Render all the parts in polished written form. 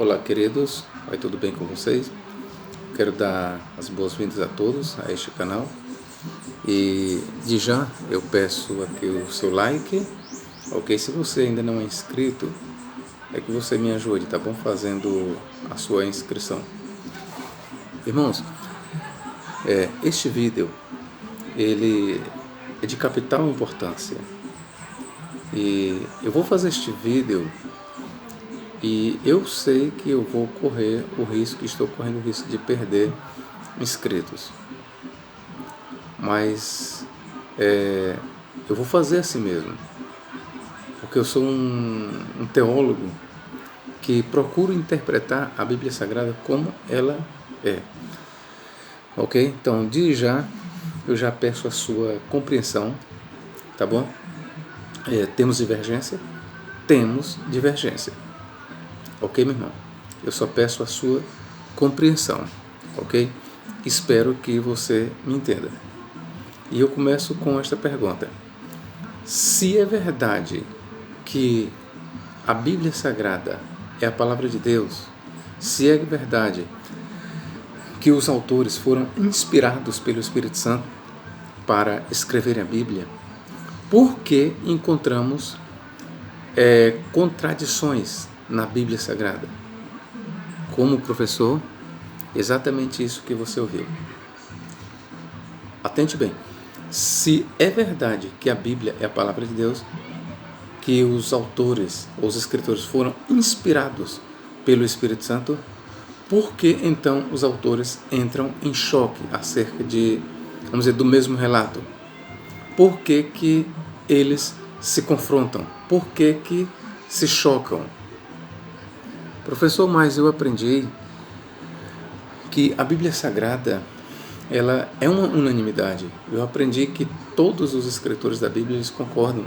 Olá, queridos, vai tudo bem com vocês? Quero dar as boas-vindas a todos a este canal e de já eu peço aqui o seu like, ok? Se você ainda não é inscrito, é que você me ajude, tá bom? Fazendo a sua inscrição. Irmãos, este vídeo ele é de capital importância e eu vou fazer este vídeo. E eu sei que eu vou correr o risco, estou correndo o risco de perder inscritos. Mas eu vou fazer assim mesmo. Porque eu sou um teólogo que procuro interpretar a Bíblia Sagrada como ela é. Ok? Então, de já, eu já peço a sua compreensão, tá bom? Temos divergência? Temos divergência. Ok, meu irmão? Eu só peço a sua compreensão, ok? Espero que você me entenda. E eu começo com esta pergunta. Se é verdade que a Bíblia Sagrada é a palavra de Deus, se é verdade que os autores foram inspirados pelo Espírito Santo para escreverem a Bíblia, por que encontramos contradições na Bíblia Sagrada? Como professor, exatamente isso que você ouviu. Atente bem. Se é verdade que a Bíblia é a palavra de Deus, que os autores, os escritores foram inspirados pelo Espírito Santo, por que então os autores entram em choque acerca de, vamos dizer, do mesmo relato? Por que que eles se confrontam? Por que que se chocam? Professor, mas eu aprendi que a Bíblia Sagrada, ela é uma unanimidade. Eu aprendi que todos os escritores da Bíblia eles concordam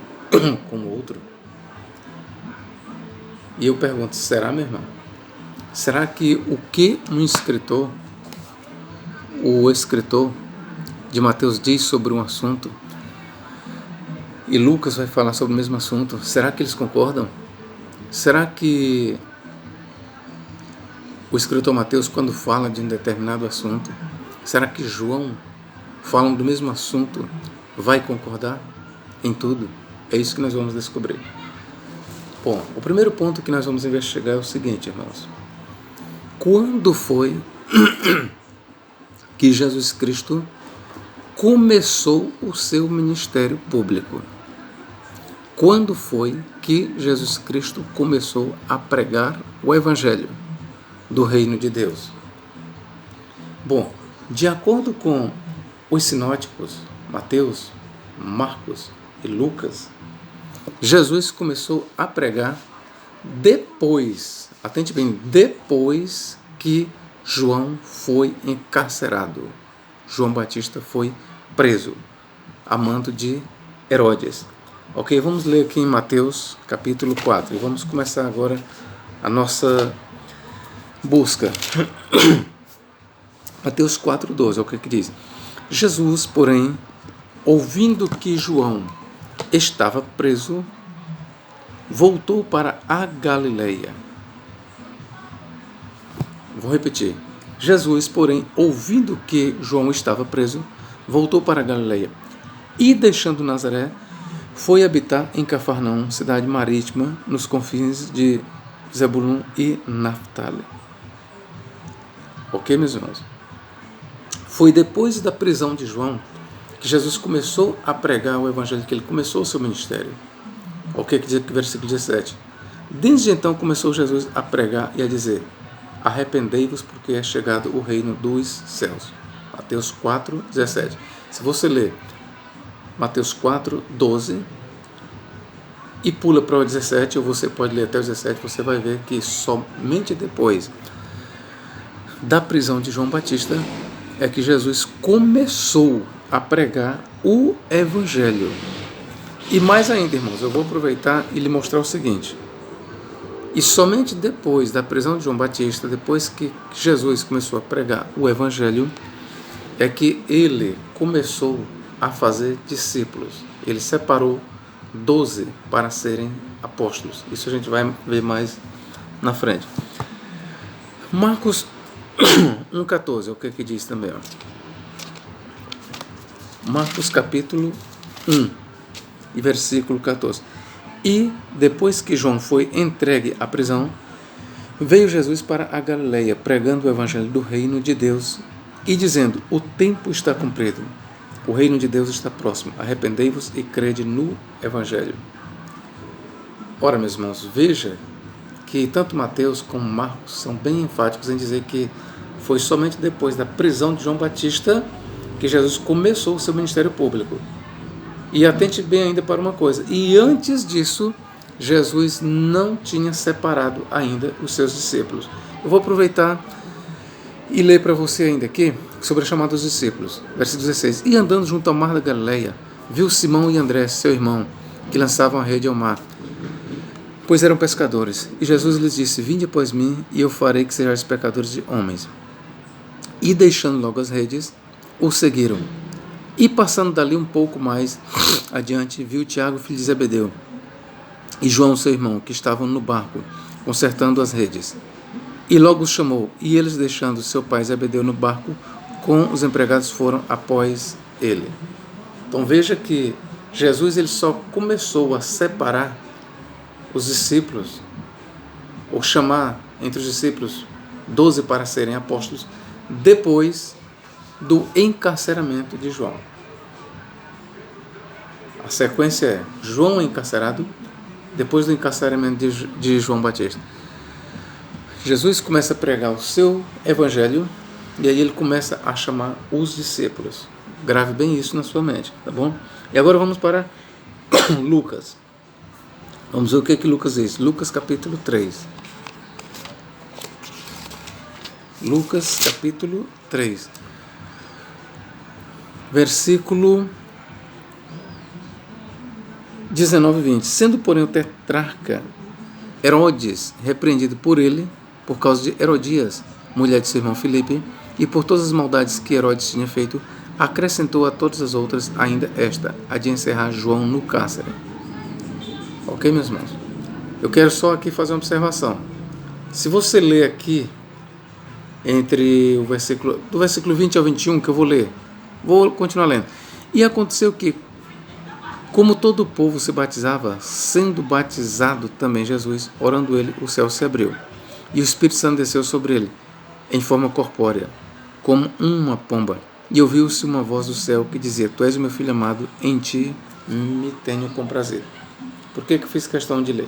com o outro. E eu pergunto, será, meu irmão? Será que o que o escritor de Mateus diz sobre um assunto e Lucas vai falar sobre o mesmo assunto, será que eles concordam? Será que o escritor Mateus, quando fala de um determinado assunto, será que João, falando do mesmo assunto, vai concordar em tudo? É isso que nós vamos descobrir. Bom, o primeiro ponto que nós vamos investigar é o seguinte, irmãos. Quando foi que Jesus Cristo começou o seu ministério público? Quando foi que Jesus Cristo começou a pregar o Evangelho do reino de Deus? Bom, de acordo com os sinóticos, Mateus, Marcos e Lucas, Jesus começou a pregar depois, atente bem, depois que João foi encarcerado. João Batista foi preso, a mando de Herodes. Ok, vamos ler aqui em Mateus capítulo 4 e vamos começar agora a nossa busca. Mateus 4,12, é o que diz. Jesus, porém, ouvindo que João estava preso, voltou para a Galileia. Vou repetir. Jesus, porém, ouvindo que João estava preso, voltou para a Galileia e, deixando Nazaré, foi habitar em Cafarnaum, cidade marítima, nos confins de Zebulun e Naftali. Ok, meus irmãos? Foi depois da prisão de João que Jesus começou a pregar o Evangelho, que ele começou o seu ministério. Ok, que diz versículo 17. Desde então começou Jesus a pregar e a dizer: arrependei-vos, porque é chegado o reino dos céus. Mateus 4,17. Se você ler Mateus 4,12 e pula para o 17, ou você pode ler até o 17, você vai ver que somente depois da prisão de João Batista é que Jesus começou a pregar o Evangelho. E mais ainda, irmãos, eu vou aproveitar e lhe mostrar o seguinte. E somente depois da prisão de João Batista, depois que Jesus começou a pregar o Evangelho, é que ele começou a fazer discípulos. Ele separou 12 para serem apóstolos. Isso a gente vai ver mais na frente. Marcos 1,14, o que diz também? Ó. Marcos capítulo 1 e versículo 14. E depois que João foi entregue à prisão, veio Jesus para a Galileia, pregando o evangelho do reino de Deus e dizendo: o tempo está cumprido, o reino de Deus está próximo, arrependei-vos e crede no evangelho. Ora, meus irmãos, veja que tanto Mateus como Marcos são bem enfáticos em dizer que foi somente depois da prisão de João Batista que Jesus começou o seu ministério público. E atente bem ainda para uma coisa, e antes disso, Jesus não tinha separado ainda os seus discípulos. Eu vou aproveitar e ler para você ainda aqui sobre a chamada dos discípulos. Versículo 16. E andando junto ao mar da Galileia, viu Simão e André, seu irmão, que lançavam a rede ao mar, pois eram pescadores. E Jesus lhes disse: vinde após mim, e eu farei que sejais pescadores de homens. E deixando logo as redes, o seguiram. E passando dali um pouco mais adiante, viu Tiago, filho de Zebedeu, e João, seu irmão, que estavam no barco, consertando as redes. E logo os chamou, e eles, deixando seu pai Zebedeu no barco, com os empregados foram após ele. Então veja que Jesus ele só começou a separar os discípulos, ou chamar entre os discípulos 12 para serem apóstolos, depois do encarceramento de João. A sequência é: João é encarcerado, depois do encarceramento de João Batista. Jesus começa a pregar o seu evangelho e aí ele começa a chamar os discípulos. Grave bem isso na sua mente, tá bom? E agora vamos para Lucas. Vamos ver o que Lucas diz. Lucas capítulo 3. Lucas capítulo 3. Versículo 19 e 20. Sendo, porém, o tetrarca Herodes repreendido por ele, por causa de Herodias, mulher de seu irmão Filipe, e por todas as maldades que Herodes tinha feito, acrescentou a todas as outras ainda esta, a de encerrar João no cárcere. Ok, meus irmãos? Eu quero só aqui fazer uma observação. Se você ler aqui, entre o versículo, do versículo 20 ao 21, que eu vou continuar lendo. E aconteceu que, como todo o povo se batizava, sendo batizado também Jesus, orando ele, o céu se abriu, e o Espírito Santo desceu sobre ele, em forma corpórea, como uma pomba. E ouviu-se uma voz do céu que dizia: tu és o meu filho amado, em ti me tenho comprazer. Por que eu fiz questão de ler?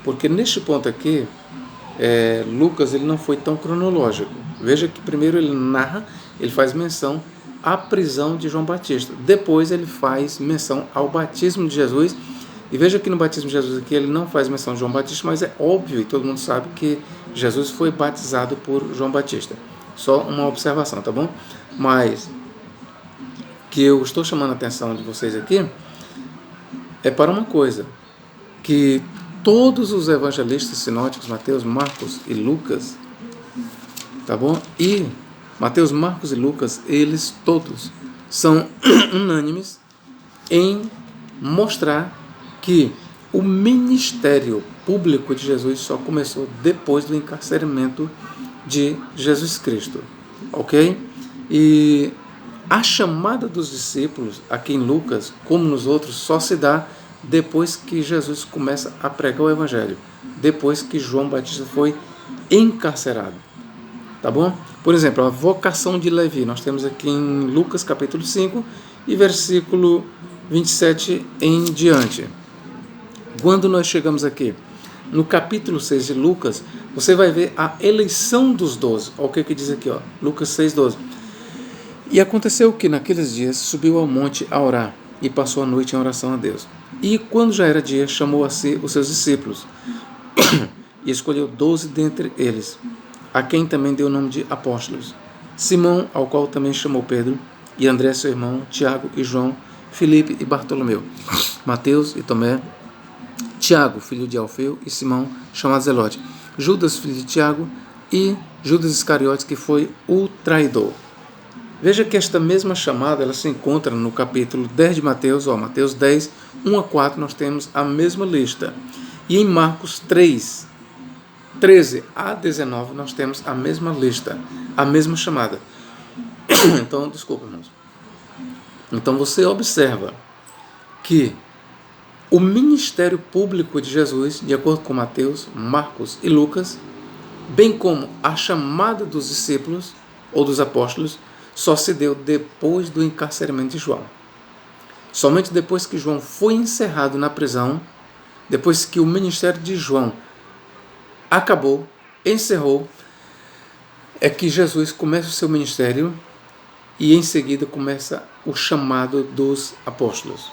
Porque neste ponto aqui, Lucas ele não foi tão cronológico. Veja que primeiro ele narra, ele faz menção à prisão de João Batista. Depois ele faz menção ao batismo de Jesus. E veja que no batismo de Jesus aqui ele não faz menção de João Batista, mas é óbvio e todo mundo sabe que Jesus foi batizado por João Batista. Só uma observação, tá bom? Mas que eu estou chamando a atenção de vocês aqui é para uma coisa, que todos os evangelistas sinóticos, Mateus, Marcos e Lucas, tá bom? E Mateus, Marcos e Lucas, eles todos são unânimes em mostrar que o ministério público de Jesus só começou depois do encarceramento de Jesus Cristo, ok? E a chamada dos discípulos, aqui em Lucas, como nos outros, só se dá depois que Jesus começa a pregar o evangelho, depois que João Batista foi encarcerado, tá bom? Por exemplo, a vocação de Levi, nós temos aqui em Lucas capítulo 5 e versículo 27 em diante. Quando nós chegamos aqui no capítulo 6 de Lucas, você vai ver a eleição dos 12. Olha o que diz aqui, ó, Lucas 6:12. E aconteceu que naqueles dias subiu ao monte a orar e passou a noite em oração a Deus. E quando já era dia, chamou a si os seus discípulos e escolheu 12 dentre eles, a quem também deu o nome de apóstolos: Simão, ao qual também chamou Pedro, e André seu irmão, Tiago e João, Filipe e Bartolomeu, Mateus e Tomé, Tiago, filho de Alfeu, e Simão, chamado Zelote, Judas, filho de Tiago, e Judas Iscariotes, que foi o traidor. Veja que esta mesma chamada ela se encontra no capítulo 10 de Mateus, Mateus 10, 1 a 4, nós temos a mesma lista. E em Marcos 3, 13 a 19, nós temos a mesma lista, a mesma chamada. Então, desculpa, irmãos. Então, você observa que o ministério público de Jesus, de acordo com Mateus, Marcos e Lucas, bem como a chamada dos discípulos ou dos apóstolos, só se deu depois do encarceramento de João. Somente depois que João foi encerrado na prisão, depois que o ministério de João acabou, encerrou, é que Jesus começa o seu ministério e em seguida começa o chamado dos apóstolos.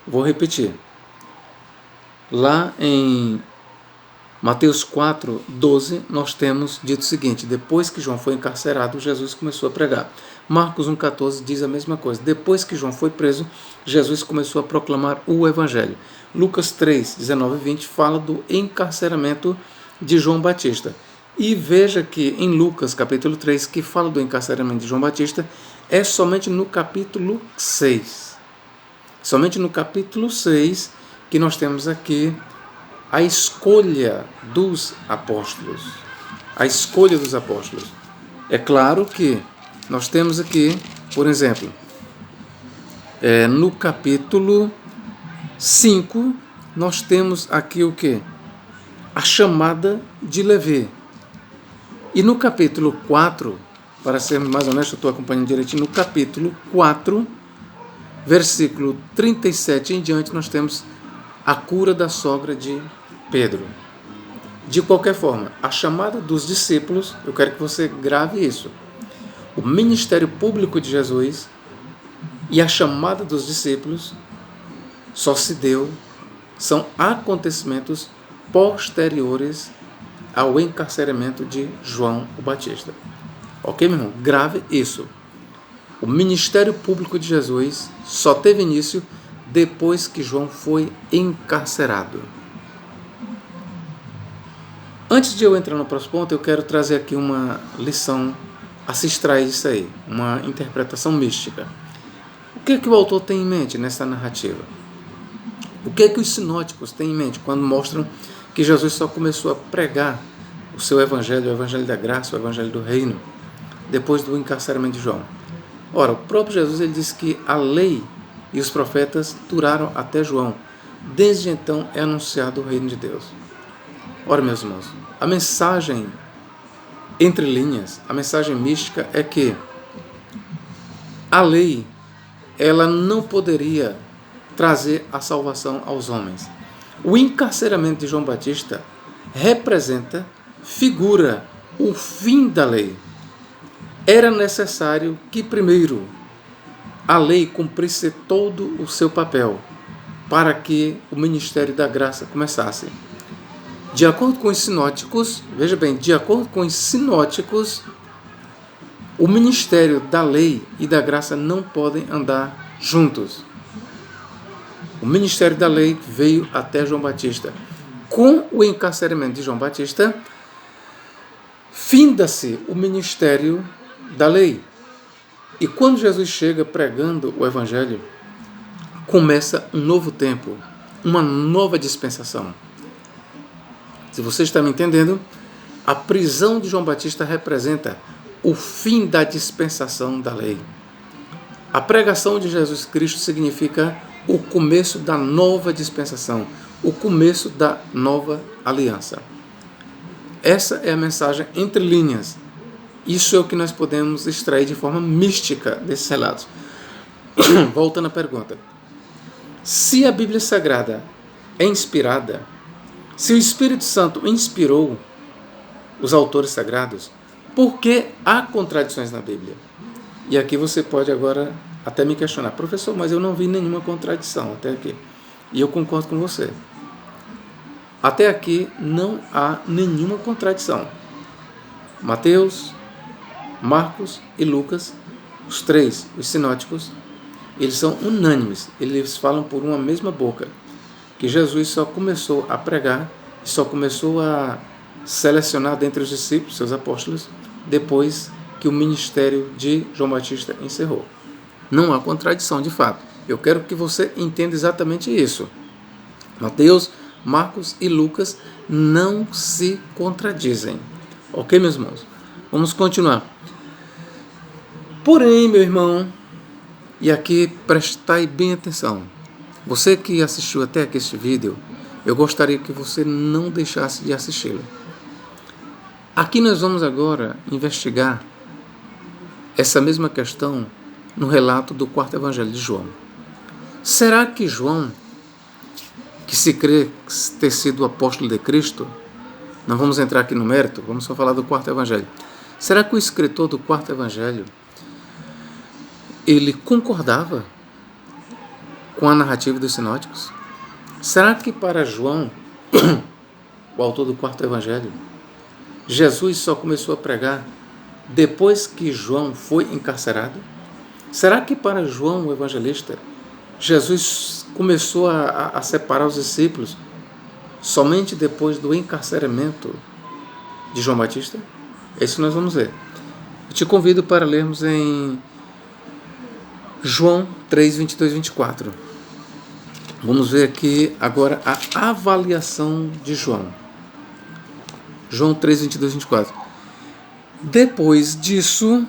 Vou repetir. Lá em Mateus 4, 12, nós temos dito o seguinte: depois que João foi encarcerado, Jesus começou a pregar. Marcos 1,14 diz a mesma coisa. Depois que João foi preso, Jesus começou a proclamar o Evangelho. Lucas 3, 19 e 20 fala do encarceramento de João Batista. E veja que em Lucas, capítulo 3, que fala do encarceramento de João Batista, é somente no capítulo 6. Somente no capítulo 6 que nós temos aqui a escolha dos apóstolos. A escolha dos apóstolos. É claro que nós temos aqui, por exemplo, no capítulo 5, nós temos aqui o quê? A chamada de Levi. E no capítulo 4, para ser mais honesto, eu estou acompanhando direitinho, no capítulo 4, versículo 37 em diante, nós temos a cura da sogra de Pedro. De qualquer forma, a chamada dos discípulos, eu quero que você grave isso. O ministério público de Jesus e a chamada dos discípulos só se deu, são acontecimentos posteriores ao encarceramento de João o Batista. Ok, meu irmão? Grave isso. O ministério público de Jesus só teve início depois que João foi encarcerado. Antes de eu entrar no próximo ponto, eu quero trazer aqui uma lição a se extrair disso aí, uma interpretação mística. O que é que o autor tem em mente nessa narrativa? O que é que os sinóticos têm em mente quando mostram que Jesus só começou a pregar o seu evangelho, o evangelho da graça, o evangelho do reino, depois do encarceramento de João? Ora, o próprio Jesus ele disse que a lei e os profetas duraram até João. Desde então é anunciado o reino de Deus. Ora, meus irmãos, a mensagem entre linhas, a mensagem mística é que a lei ela não poderia trazer a salvação aos homens. O encarceramento de João Batista representa, figura o fim da lei. Era necessário que primeiro a lei cumprisse todo o seu papel para que o ministério da graça começasse. De acordo com os sinóticos, veja bem, de acordo com os sinóticos, o ministério da lei e da graça não podem andar juntos. O ministério da lei veio até João Batista. Com o encarceramento de João Batista, finda-se o ministério da lei. E quando Jesus chega pregando o Evangelho, começa um novo tempo, uma nova dispensação. Se você está me entendendo, a prisão de João Batista representa o fim da dispensação da lei. A pregação de Jesus Cristo significa o começo da nova dispensação, o começo da nova aliança. Essa é a mensagem entre linhas. Isso é o que nós podemos extrair de forma mística desses relatos. Voltando à pergunta. Se a Bíblia Sagrada é inspirada, se o Espírito Santo inspirou os autores sagrados, por que há contradições na Bíblia? E aqui você pode agora até me questionar, professor, mas eu não vi nenhuma contradição até aqui. E eu concordo com você. Até aqui não há nenhuma contradição. Mateus, Marcos e Lucas, os três, os sinóticos, eles são unânimes, eles falam por uma mesma boca, que Jesus só começou a pregar, só começou a selecionar dentre os discípulos, seus apóstolos, depois que o ministério de João Batista encerrou. Não há contradição, de fato. Eu quero que você entenda exatamente isso. Mateus, Marcos e Lucas não se contradizem. Ok, meus irmãos? Vamos continuar. Porém, meu irmão, e aqui prestai bem atenção. Você que assistiu até aqui este vídeo, eu gostaria que você não deixasse de assisti-lo. Aqui nós vamos agora investigar essa mesma questão no relato do quarto evangelho de João. Será que João, que se crê ter sido o apóstolo de Cristo, não vamos entrar aqui no mérito, vamos só falar do quarto evangelho. Será que o escritor do quarto evangelho, ele concordava com a narrativa dos sinóticos? Será que para João, o autor do quarto evangelho, Jesus só começou a pregar depois que João foi encarcerado? Será que para João, o evangelista, Jesus começou a separar os discípulos somente depois do encarceramento de João Batista? Isso nós vamos ver. Eu te convido para lermos em João 3, 22 e 24. Vamos ver aqui agora a avaliação de João. João 3, 22 e 24. Depois disso,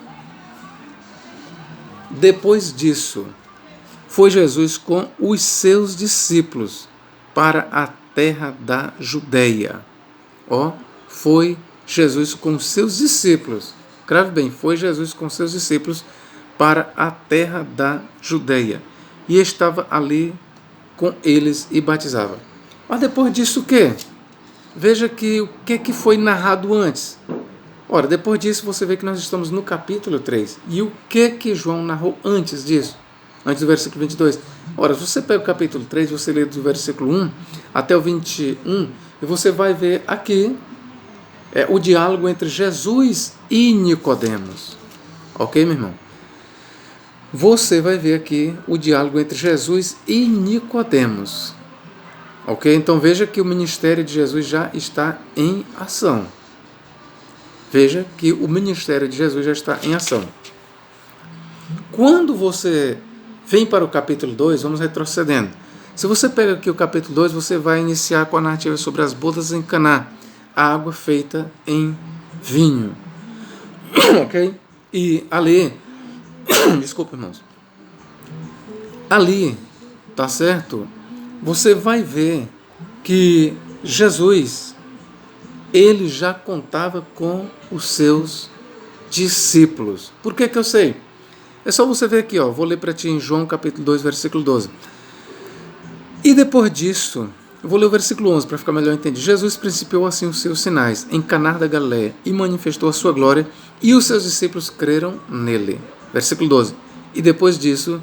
foi Jesus com os seus discípulos para a terra da Judeia. Foi Jesus com os seus discípulos. Grave bem, foi Jesus com seus discípulos para a terra da Judeia. E estava ali com eles e batizava. Mas depois disso o quê? Veja que o que foi narrado antes. Ora, depois disso você vê que nós estamos no capítulo 3. E o que João narrou antes disso? Antes do versículo 22. Ora, se você pega o capítulo 3, você lê do versículo 1 até o 21, e você vai ver aqui o diálogo entre Jesus e Nicodemos. Ok, meu irmão? Você vai ver aqui o diálogo entre Jesus e Nicodemos. Ok? Então veja que o ministério de Jesus já está em ação. Veja que o ministério de Jesus já está em ação. Quando você vem para o capítulo 2, vamos retrocedendo. Se você pega aqui o capítulo 2, você vai iniciar com a narrativa sobre as bodas em Caná, a água feita em vinho. Ok? E ali, desculpa, irmãos. Ali, tá certo? Você vai ver que Jesus, ele já contava com os seus discípulos. Por que eu sei? É só você ver aqui, vou ler para ti em João capítulo 2, versículo 12. E depois disso, eu vou ler o versículo 11 para ficar melhor entendido. Jesus principiou assim os seus sinais em Caná da Galileia e manifestou a sua glória, e os seus discípulos creram nele. Versículo 12. E depois disso,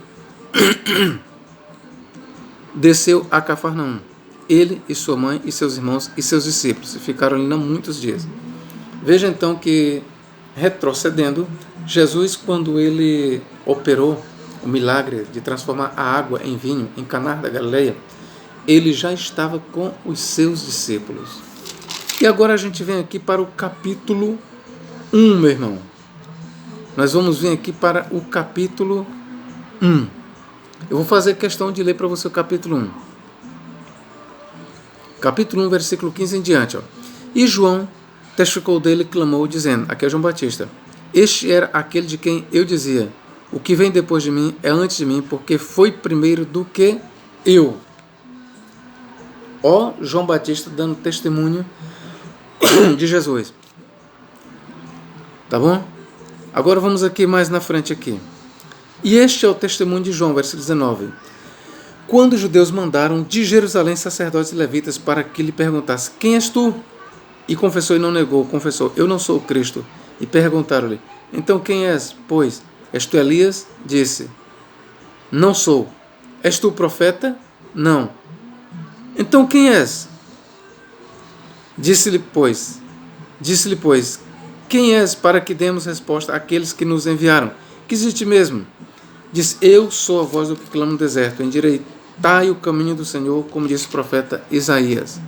desceu a Cafarnaum, ele e sua mãe e seus irmãos e seus discípulos, e ficaram ali não muitos dias. Veja então que, retrocedendo, Jesus, quando ele operou o milagre de transformar a água em vinho em Caná da Galileia, ele já estava com os seus discípulos. E agora a gente vem aqui para o capítulo 1, meu irmão. Nós vamos vir aqui para o capítulo 1. Eu vou fazer questão de ler para você o capítulo 1. Capítulo 1, versículo 15 em diante. E João testificou dele e clamou, dizendo, aqui é João Batista, este era aquele de quem eu dizia, o que vem depois de mim é antes de mim, porque foi primeiro do que eu. João Batista dando testemunho de Jesus. Tá bom? Agora vamos aqui mais na frente aqui. E este é o testemunho de João, versículo 19. Quando os judeus mandaram de Jerusalém sacerdotes e levitas para que lhe perguntasse, quem és tu? E confessou e não negou, confessou, eu não sou o Cristo. E perguntaram-lhe, então quem és, pois? És tu Elias? Disse, não sou. És tu o profeta? Não. Então quem és? Disse-lhe, pois, quem és para que demos resposta àqueles que nos enviaram? Que existe mesmo? Diz, eu sou a voz do que clama no deserto, endireitai o caminho do Senhor, como disse o profeta Isaías.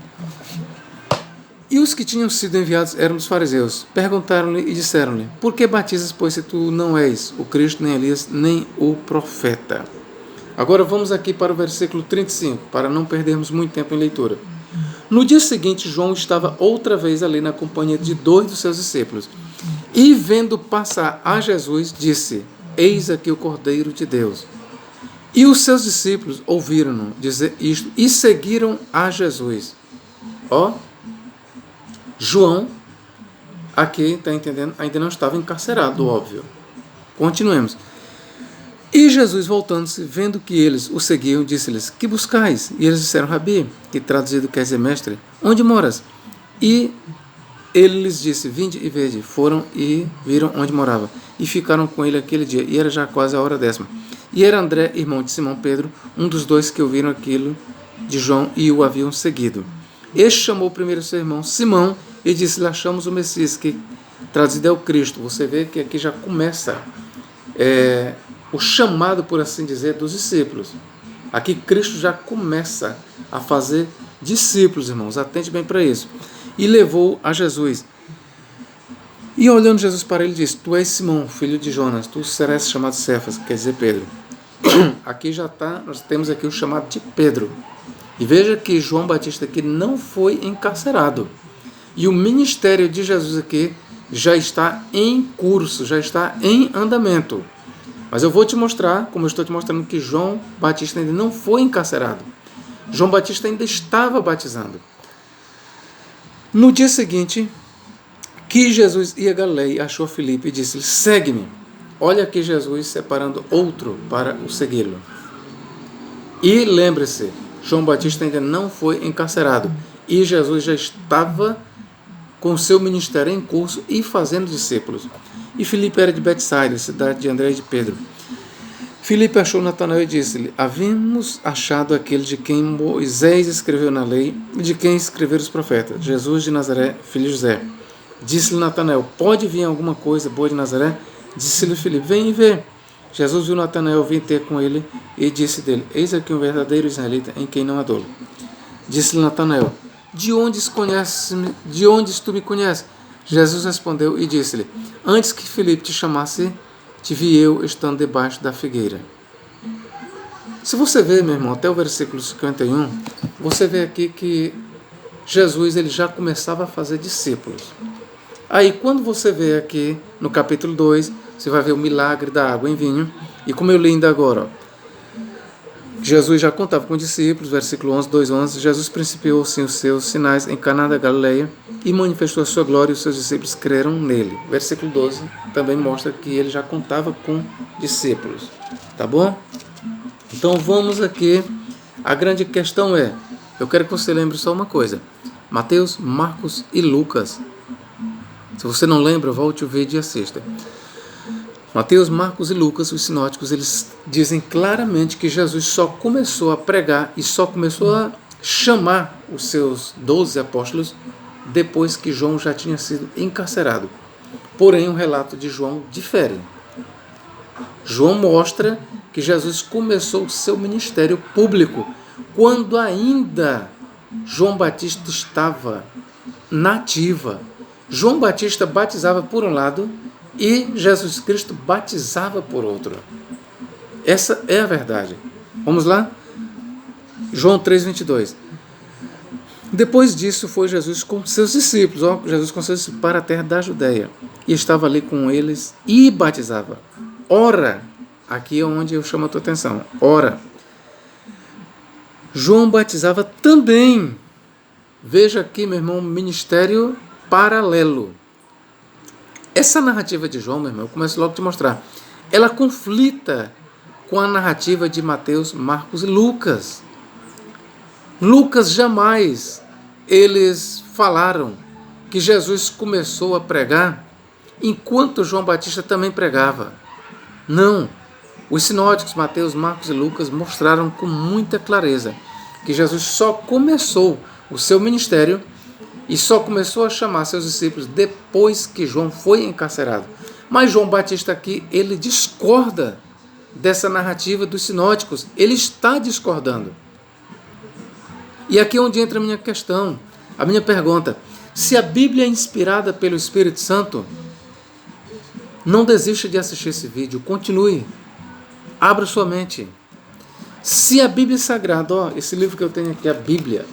E os que tinham sido enviados eram os fariseus. Perguntaram-lhe e disseram-lhe, por que batizas, pois se tu não és o Cristo, nem Elias, nem o profeta? Agora vamos aqui para o versículo 35, para não perdermos muito tempo em leitura. No dia seguinte, João estava outra vez ali na companhia de 2 dos seus discípulos. E vendo passar a Jesus, disse: Eis aqui o Cordeiro de Deus. E os seus discípulos ouviram-no dizer isto e seguiram a Jesus. João, aqui, está entendendo? Ainda não estava encarcerado, óbvio. Continuemos. E Jesus, voltando-se, vendo que eles o seguiam, disse-lhes: Que buscais? E eles disseram: Rabi, que traduzido quer dizer mestre, onde moras? E ele lhes disse: Vinde e vede. Foram e viram onde morava. E ficaram com ele aquele dia. E era já quase a hora 10ª. E era André, irmão de Simão Pedro, um dos 2 que ouviram aquilo de João e o haviam seguido. Este chamou primeiro seu irmão Simão e disse-lhe: Achamos o Messias, que traduzido é o Cristo. Você vê que aqui já começa o chamado, por assim dizer, dos discípulos. Aqui Cristo já começa a fazer discípulos, irmãos. Atente bem para isso. E levou a Jesus. E olhando Jesus para ele, disse: Tu és Simão, filho de Jonas, tu serás chamado Cefas, quer dizer Pedro. Aqui já está, nós temos aqui o chamado de Pedro. E veja que João Batista aqui não foi encarcerado. E o ministério de Jesus aqui já está em curso, já está em andamento. Mas eu vou te mostrar, como eu estou te mostrando, que João Batista ainda não foi encarcerado. João Batista ainda estava batizando. No dia seguinte, que Jesus ia a Galileia, achou Filipe e disse-lhe: Segue-me. Olha aqui Jesus separando outro para o segui-lo. E lembre-se, João Batista ainda não foi encarcerado. E Jesus já estava com seu ministério em curso e fazendo discípulos. E Filipe era de Betsaida, cidade de André e de Pedro. Filipe achou Natanael e disse-lhe: Havíamos achado aquele de quem Moisés escreveu na lei e de quem escreveram os profetas, Jesus de Nazaré, filho de José. Disse-lhe Natanael: Pode vir alguma coisa boa de Nazaré? Disse-lhe Filipe: Vem e vê. Jesus viu Natanael vir ter com ele e disse dele: Eis aqui um verdadeiro israelita em quem não há dolo. Disse-lhe Natanael: De onde tu me conheces? Jesus respondeu e disse-lhe: Antes que Filipe te chamasse, te vi eu estando debaixo da figueira. Se você ver, meu irmão, até o versículo 51, você vê aqui que Jesus ele já começava a fazer discípulos. Aí, quando você vê aqui no capítulo 2, você vai ver o milagre da água em vinho. E como eu li ainda agora, Jesus já contava com discípulos, versículo 11, 2:11. Jesus principiou sim os seus sinais em Caná da Galileia e manifestou a sua glória e os seus discípulos creram nele. Versículo 12 também mostra que ele já contava com discípulos. Tá bom? Então vamos aqui. A grande questão é, eu quero que você lembre só uma coisa: Mateus, Marcos e Lucas. Se você não lembra, volte o vídeo e assista. Mateus, Marcos e Lucas, os sinóticos, eles dizem claramente que Jesus só começou a pregar e só começou a chamar os seus 12 apóstolos depois que João já tinha sido encarcerado. Porém, o relato de João difere. João mostra que Jesus começou o seu ministério público quando ainda João Batista estava na ativa. João Batista batizava por um lado e Jesus Cristo batizava por outro. Essa é a verdade. Vamos lá? João 3:22. Depois disso foi Jesus com seus discípulos, Jesus com seus discípulos para a terra da Judéia, e estava ali com eles e batizava. Ora, aqui é onde eu chamo a tua atenção. Ora, João batizava também. Veja aqui, meu irmão, ministério paralelo. Essa narrativa de João, meu irmão, eu começo logo a te mostrar. Ela conflita com a narrativa de Mateus, Marcos e Lucas. Lucas jamais eles falaram que Jesus começou a pregar enquanto João Batista também pregava. Não. Os sinóticos Mateus, Marcos e Lucas mostraram com muita clareza que Jesus só começou o seu ministério e só começou a chamar seus discípulos depois que João foi encarcerado. Mas João Batista aqui, ele discorda dessa narrativa dos sinóticos. Ele está discordando. E aqui é onde entra a minha questão, a minha pergunta. Se a Bíblia é inspirada pelo Espírito Santo, não desista de assistir esse vídeo, continue. Abra sua mente. Se a Bíblia é sagrada, esse livro que eu tenho aqui, a Bíblia,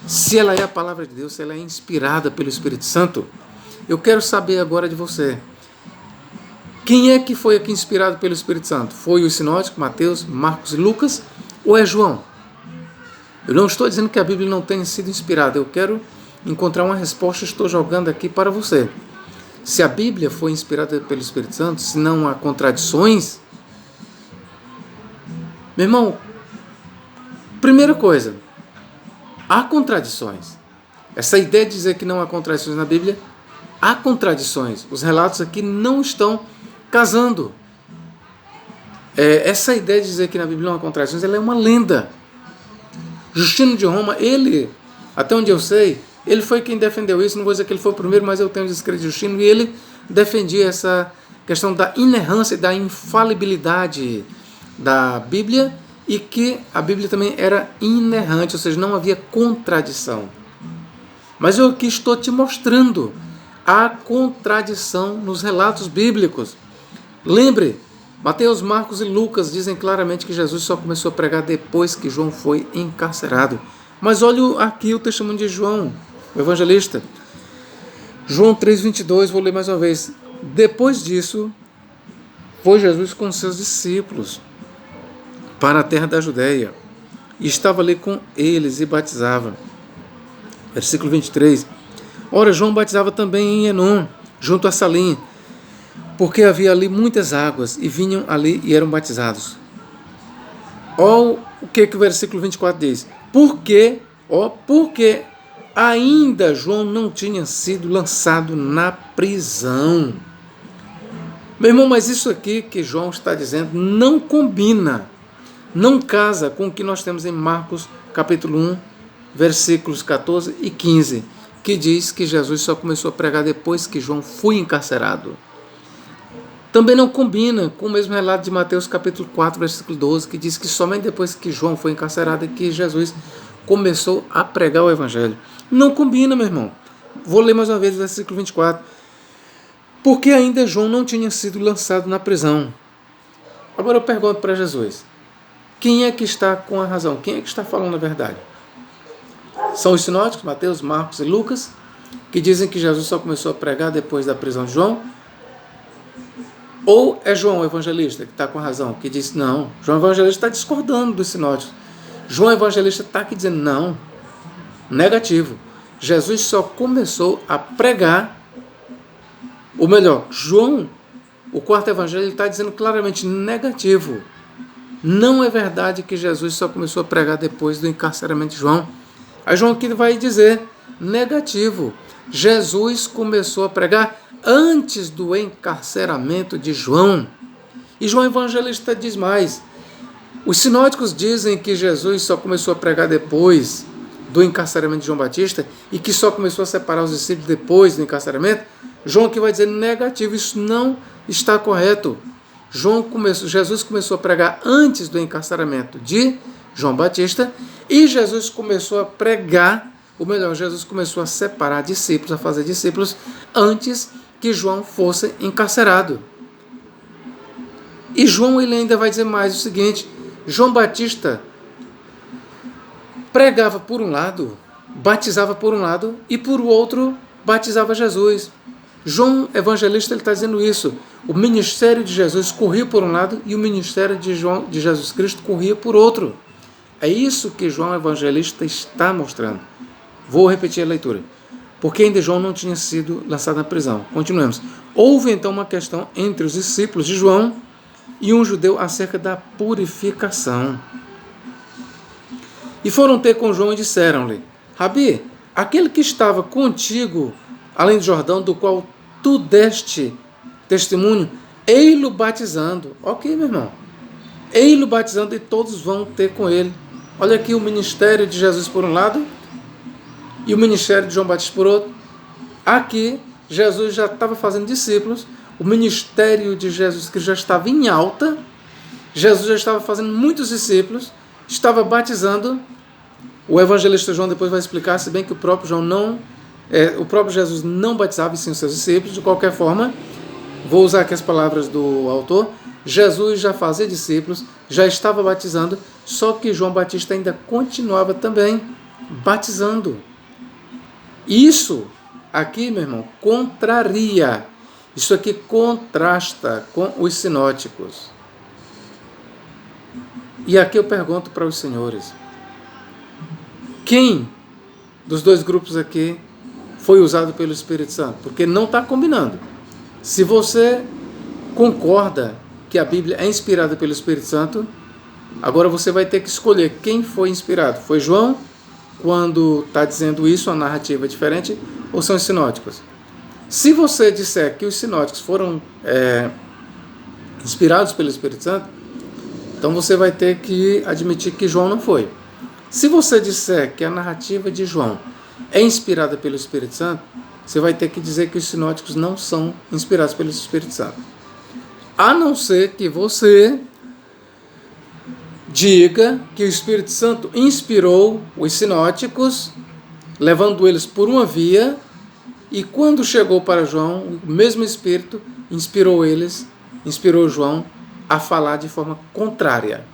Se ela é a palavra de Deus, se ela é inspirada pelo Espírito Santo, eu quero saber agora de você. Quem é que foi aqui inspirado pelo Espírito Santo? Foi os sinóticos, Mateus, Marcos e Lucas, ou é João? Eu não estou dizendo que a Bíblia não tenha sido inspirada, eu quero encontrar uma resposta, estou jogando aqui para você. Se a Bíblia foi inspirada pelo Espírito Santo, se não há contradições, meu irmão, primeira coisa, há contradições. Essa ideia de dizer que não há contradições na Bíblia, há contradições. Os relatos aqui não estão casando. Essa ideia de dizer que na Bíblia não há contradições, ela é uma lenda. Justino de Roma, ele, até onde eu sei, ele foi quem defendeu isso. Não vou dizer que ele foi o primeiro, mas eu tenho descrito Justino, e ele defendia essa questão da inerrância, da infalibilidade da Bíblia, e que a Bíblia também era inerrante, ou seja, não havia contradição. Mas eu aqui estou te mostrando a contradição nos relatos bíblicos. Lembre, Mateus, Marcos e Lucas dizem claramente que Jesus só começou a pregar depois que João foi encarcerado. Mas olha aqui o testemunho de João, o evangelista. João 3,22, vou ler mais uma vez. Depois disso, foi Jesus com seus discípulos para a terra da Judéia, e estava ali com eles e batizava. Versículo 23. Ora, João batizava também em Enom, junto a Salim, porque havia ali muitas águas, e vinham ali e eram batizados. Olha o que o versículo 24 diz. Porque ainda João não tinha sido lançado na prisão. Meu irmão, mas isso aqui que João está dizendo não combina, não casa com o que nós temos em Marcos capítulo 1, versículos 14 e 15, que diz que Jesus só começou a pregar depois que João foi encarcerado. Também não combina com o mesmo relato de Mateus capítulo 4, versículo 12, que diz que somente depois que João foi encarcerado é que Jesus começou a pregar o evangelho. Não combina, meu irmão. Vou ler mais uma vez o versículo 24. Porque ainda João não tinha sido lançado na prisão. Agora eu pergunto para Jesus, quem é que está com a razão? Quem é que está falando a verdade? São os sinóticos, Mateus, Marcos e Lucas, que dizem que Jesus só começou a pregar depois da prisão de João? Ou é João, o evangelista, que está com a razão, que diz, não, João evangelista está discordando dos sinóticos. João evangelista está aqui dizendo, não, negativo. Jesus só começou a pregar, ou melhor, João, o quarto evangelho, ele está dizendo claramente negativo. Não é verdade que Jesus só começou a pregar depois do encarceramento de João. Aí João aqui vai dizer negativo. Jesus começou a pregar antes do encarceramento de João. E João evangelista diz mais. Os sinóticos dizem que Jesus só começou a pregar depois do encarceramento de João Batista e que só começou a separar os discípulos depois do encarceramento. João aqui vai dizer negativo, isso não está correto. Jesus começou a pregar antes do encarceramento de João Batista e Jesus começou a pregar, ou melhor, Jesus começou a separar discípulos, a fazer discípulos antes que João fosse encarcerado. E João ele ainda vai dizer mais o seguinte, João Batista pregava por um lado, batizava por um lado e por outro batizava Jesus. João evangelista ele está dizendo isso. O ministério de Jesus corria por um lado e o ministério de Jesus Cristo corria por outro. É isso que João evangelista está mostrando. Vou repetir a leitura. Porque ainda João não tinha sido lançado na prisão. Continuemos. Houve então uma questão entre os discípulos de João e um judeu acerca da purificação. E foram ter com João e disseram-lhe, Rabi, aquele que estava contigo além do Jordão, do qual tu deste testemunho, ei-lo batizando. Ok, meu irmão. Ei-lo batizando e todos vão ter com ele. Olha aqui o ministério de Jesus por um lado e o ministério de João Batista por outro. Aqui, Jesus já estava fazendo discípulos, o ministério de Jesus Cristo já estava em alta, Jesus já estava fazendo muitos discípulos, estava batizando. O evangelista João depois vai explicar, se bem que o próprio Jesus não batizava, e sim os seus discípulos. De qualquer forma, vou usar aqui as palavras do autor, Jesus já fazia discípulos, já estava batizando, só que João Batista ainda continuava também batizando. Isso aqui, meu irmão, contraria. Isso aqui contrasta com os sinóticos. E aqui eu pergunto para os senhores: quem dos dois grupos aqui foi usado pelo Espírito Santo? Porque não está combinando. Se você concorda que a Bíblia é inspirada pelo Espírito Santo, agora você vai ter que escolher quem foi inspirado. Foi João, quando está dizendo isso, a narrativa é diferente, ou são os sinóticos? Se você disser que os sinóticos foram inspirados pelo Espírito Santo, então você vai ter que admitir que João não foi. Se você disser que a narrativa de João é inspirada pelo Espírito Santo, você vai ter que dizer que os sinóticos não são inspirados pelo Espírito Santo. A não ser que você diga que o Espírito Santo inspirou os sinóticos, levando eles por uma via, e quando chegou para João, o mesmo Espírito inspirou João a falar de forma contrária.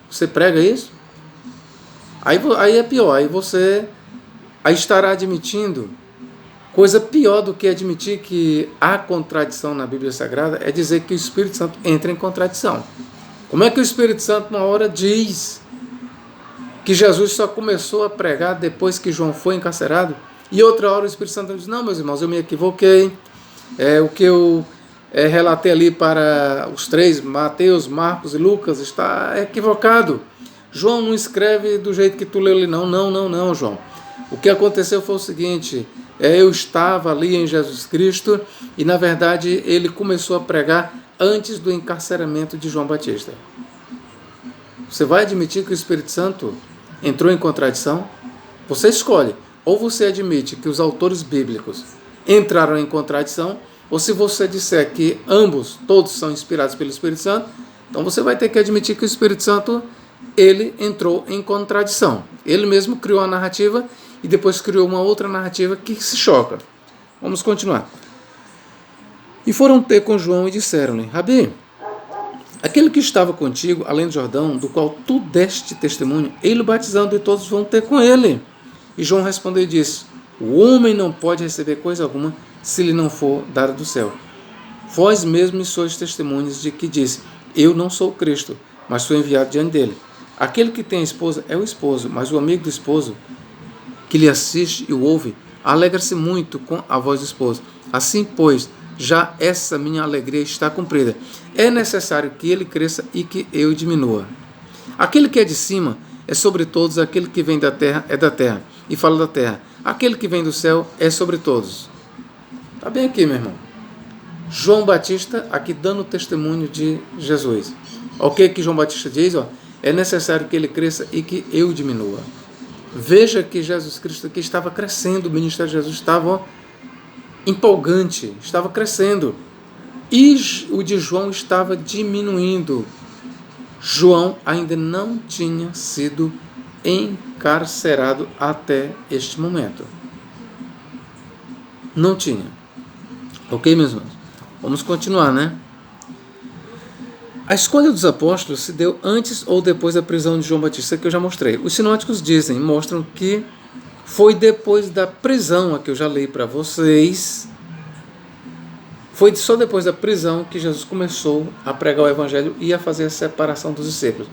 Você prega isso? Aí é pior, aí estará admitindo coisa pior do que admitir que há contradição na Bíblia Sagrada, é dizer que o Espírito Santo entra em contradição. Como é que o Espírito Santo uma hora diz que Jesus só começou a pregar depois que João foi encarcerado, e outra hora o Espírito Santo diz: não, meus irmãos, eu me equivoquei, o que eu relatei ali para os três, Mateus, Marcos e Lucas, está equivocado. João não escreve do jeito que tu leu ali, não, João. O que aconteceu foi o seguinte: eu estava ali em Jesus Cristo e, na verdade, ele começou a pregar antes do encarceramento de João Batista. Você vai admitir que o Espírito Santo entrou em contradição? Você escolhe. Ou você admite que os autores bíblicos entraram em contradição, ou se você disser que todos são inspirados pelo Espírito Santo, então você vai ter que admitir que o Espírito Santo, ele entrou em contradição. Ele mesmo criou a narrativa e depois criou uma outra narrativa que se choca. Vamos continuar. E foram ter com João e disseram-lhe: Rabi, aquele que estava contigo, além do Jordão, do qual tu deste testemunho, ele o batizando, e todos vão ter com ele. E João respondeu e disse: o homem não pode receber coisa alguma se lhe não for dada do céu. Vós mesmos sois testemunhas de que disse: eu não sou Cristo, mas sou enviado diante dele. Aquele que tem a esposa é o esposo, mas o amigo do esposo, que lhe assiste e o ouve, alegra-se muito com a voz do esposo. Assim, pois, já essa minha alegria está cumprida. É necessário que ele cresça e que eu diminua. Aquele que é de cima é sobre todos, aquele que vem da terra é da terra, e fala da terra. Aquele que vem do céu é sobre todos. Está bem aqui, meu irmão. João Batista aqui dando testemunho de Jesus. O que João Batista diz? É necessário que ele cresça e que eu diminua. Veja que Jesus Cristo aqui estava crescendo, o ministério de Jesus estava empolgante, estava crescendo. E o de João estava diminuindo. João ainda não tinha sido encarcerado até este momento. Não tinha. Ok, meus irmãos? Vamos continuar, né? A escolha dos apóstolos se deu antes ou depois da prisão de João Batista, que eu já mostrei. Os sinóticos mostram que foi depois da prisão, a que eu já li para vocês. Foi só depois da prisão que Jesus começou a pregar o evangelho e a fazer a separação dos discípulos.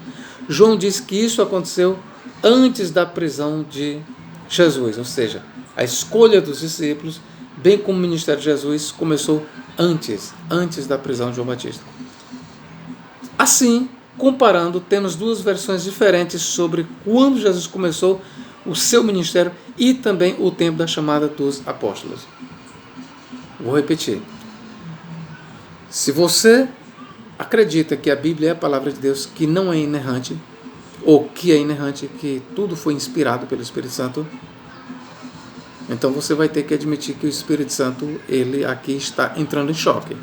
João diz que isso aconteceu antes da prisão de Jesus, ou seja, a escolha dos discípulos, bem como o ministério de Jesus, começou antes da prisão de João Batista. Assim, comparando, temos duas versões diferentes sobre quando Jesus começou o seu ministério e também o tempo da chamada dos apóstolos. Vou repetir. Se você acredita que a Bíblia é a palavra de Deus, que não é inerrante, ou que é inerrante, que tudo foi inspirado pelo Espírito Santo, então você vai ter que admitir que o Espírito Santo, ele aqui está entrando em choque.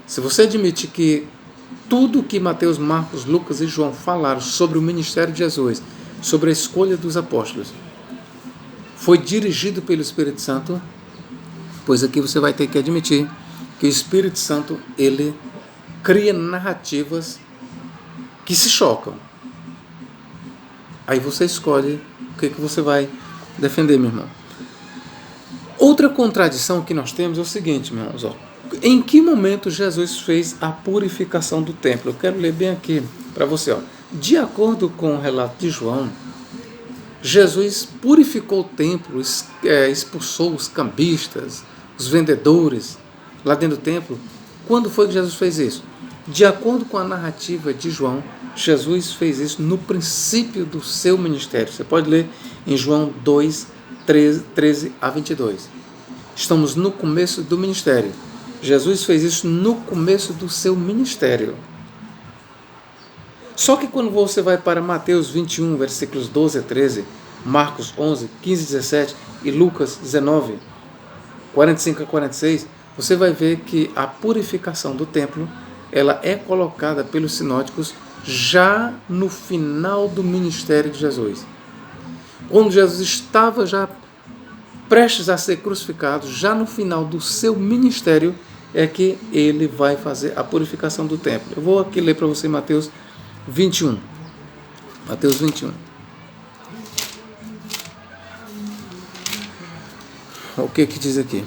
Se você admite que tudo que Mateus, Marcos, Lucas e João falaram sobre o ministério de Jesus, sobre a escolha dos apóstolos, foi dirigido pelo Espírito Santo, pois aqui você vai ter que admitir que o Espírito Santo, ele cria narrativas que se chocam. Aí você escolhe o que você vai defender, meu irmão. Outra contradição que nós temos é o seguinte, meus irmãos. Em que momento Jesus fez a purificação do templo? Eu quero ler bem aqui para você. De acordo com o relato de João, Jesus purificou o templo, expulsou os cambistas, os vendedores lá dentro do templo. Quando foi que Jesus fez isso? De acordo com a narrativa de João, Jesus fez isso no princípio do seu ministério. Você pode ler em João 2, 13 a 22. Estamos no começo do ministério. Jesus fez isso no começo do seu ministério. Só que quando você vai para Mateus 21, versículos 12 a 13, Marcos 11, 15 a 17 e Lucas 19, 45 a 46, você vai ver que a purificação do templo ela é colocada pelos sinóticos já no final do ministério de Jesus. Quando Jesus estava já prestes a ser crucificado, já no final do seu ministério, é que ele vai fazer a purificação do templo. Eu vou aqui ler para você Mateus 21. Mateus 21. O que diz aqui?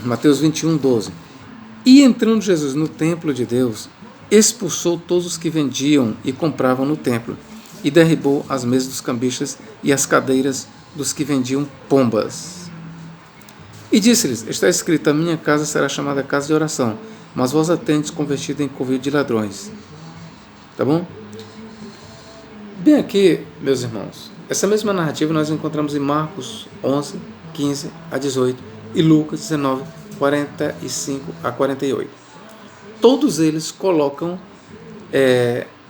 Mateus 21, 12. E entrando Jesus no templo de Deus, expulsou todos os que vendiam e compravam no templo, e derribou as mesas dos cambistas e as cadeiras dos que vendiam pombas. E disse-lhes, está escrito, a minha casa será chamada casa de oração, mas vós a tendes convertido em covil de ladrões. Tá bom? Bem aqui, meus irmãos, essa mesma narrativa nós encontramos em Marcos 11, 15 a 18 e Lucas 19, 45 a 48. Todos eles colocam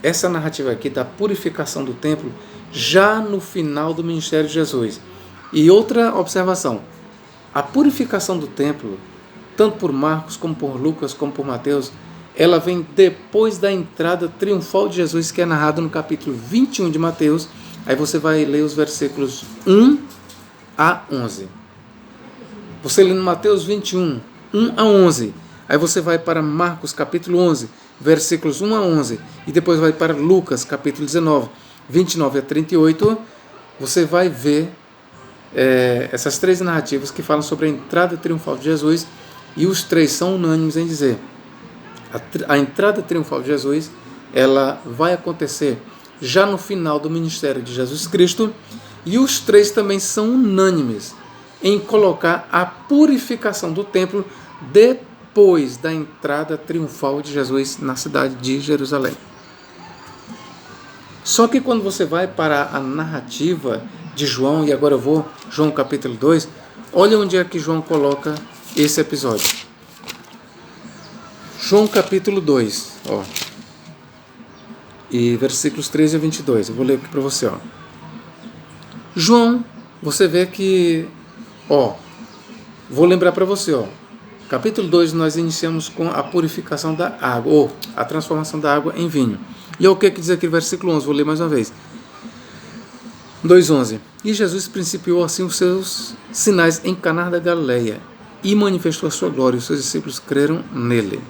essa narrativa aqui da purificação do templo já no final do ministério de Jesus. E outra observação, a purificação do templo, tanto por Marcos, como por Lucas, como por Mateus, ela vem depois da entrada triunfal de Jesus, que é narrado no capítulo 21 de Mateus. Aí você vai ler os versículos 1 a 11. Você lê no Mateus 21, 1 a 11. Aí você vai para Marcos, capítulo 11, versículos 1 a 11. E depois vai para Lucas, capítulo 19, 29 a 38. Você vai ver essas três narrativas que falam sobre a entrada triunfal de Jesus, e os três são unânimes em dizer a entrada triunfal de Jesus ela vai acontecer já no final do ministério de Jesus Cristo, e os três também são unânimes em colocar a purificação do templo depois da entrada triunfal de Jesus na cidade de Jerusalém. Só que quando você vai para a narrativa de João, e agora eu vou, João capítulo 2, olha onde é que João coloca esse episódio. João capítulo 2, e versículos 13 a 22, eu vou ler aqui para você. João, você vê que, vou lembrar para você, capítulo 2 nós iniciamos com a purificação da água, ou a transformação da água em vinho. E o que diz aqui no versículo 11, vou ler mais uma vez. 2:11. E Jesus principiou assim os seus sinais em Caná da Galileia e manifestou a sua glória, e os seus discípulos creram nele.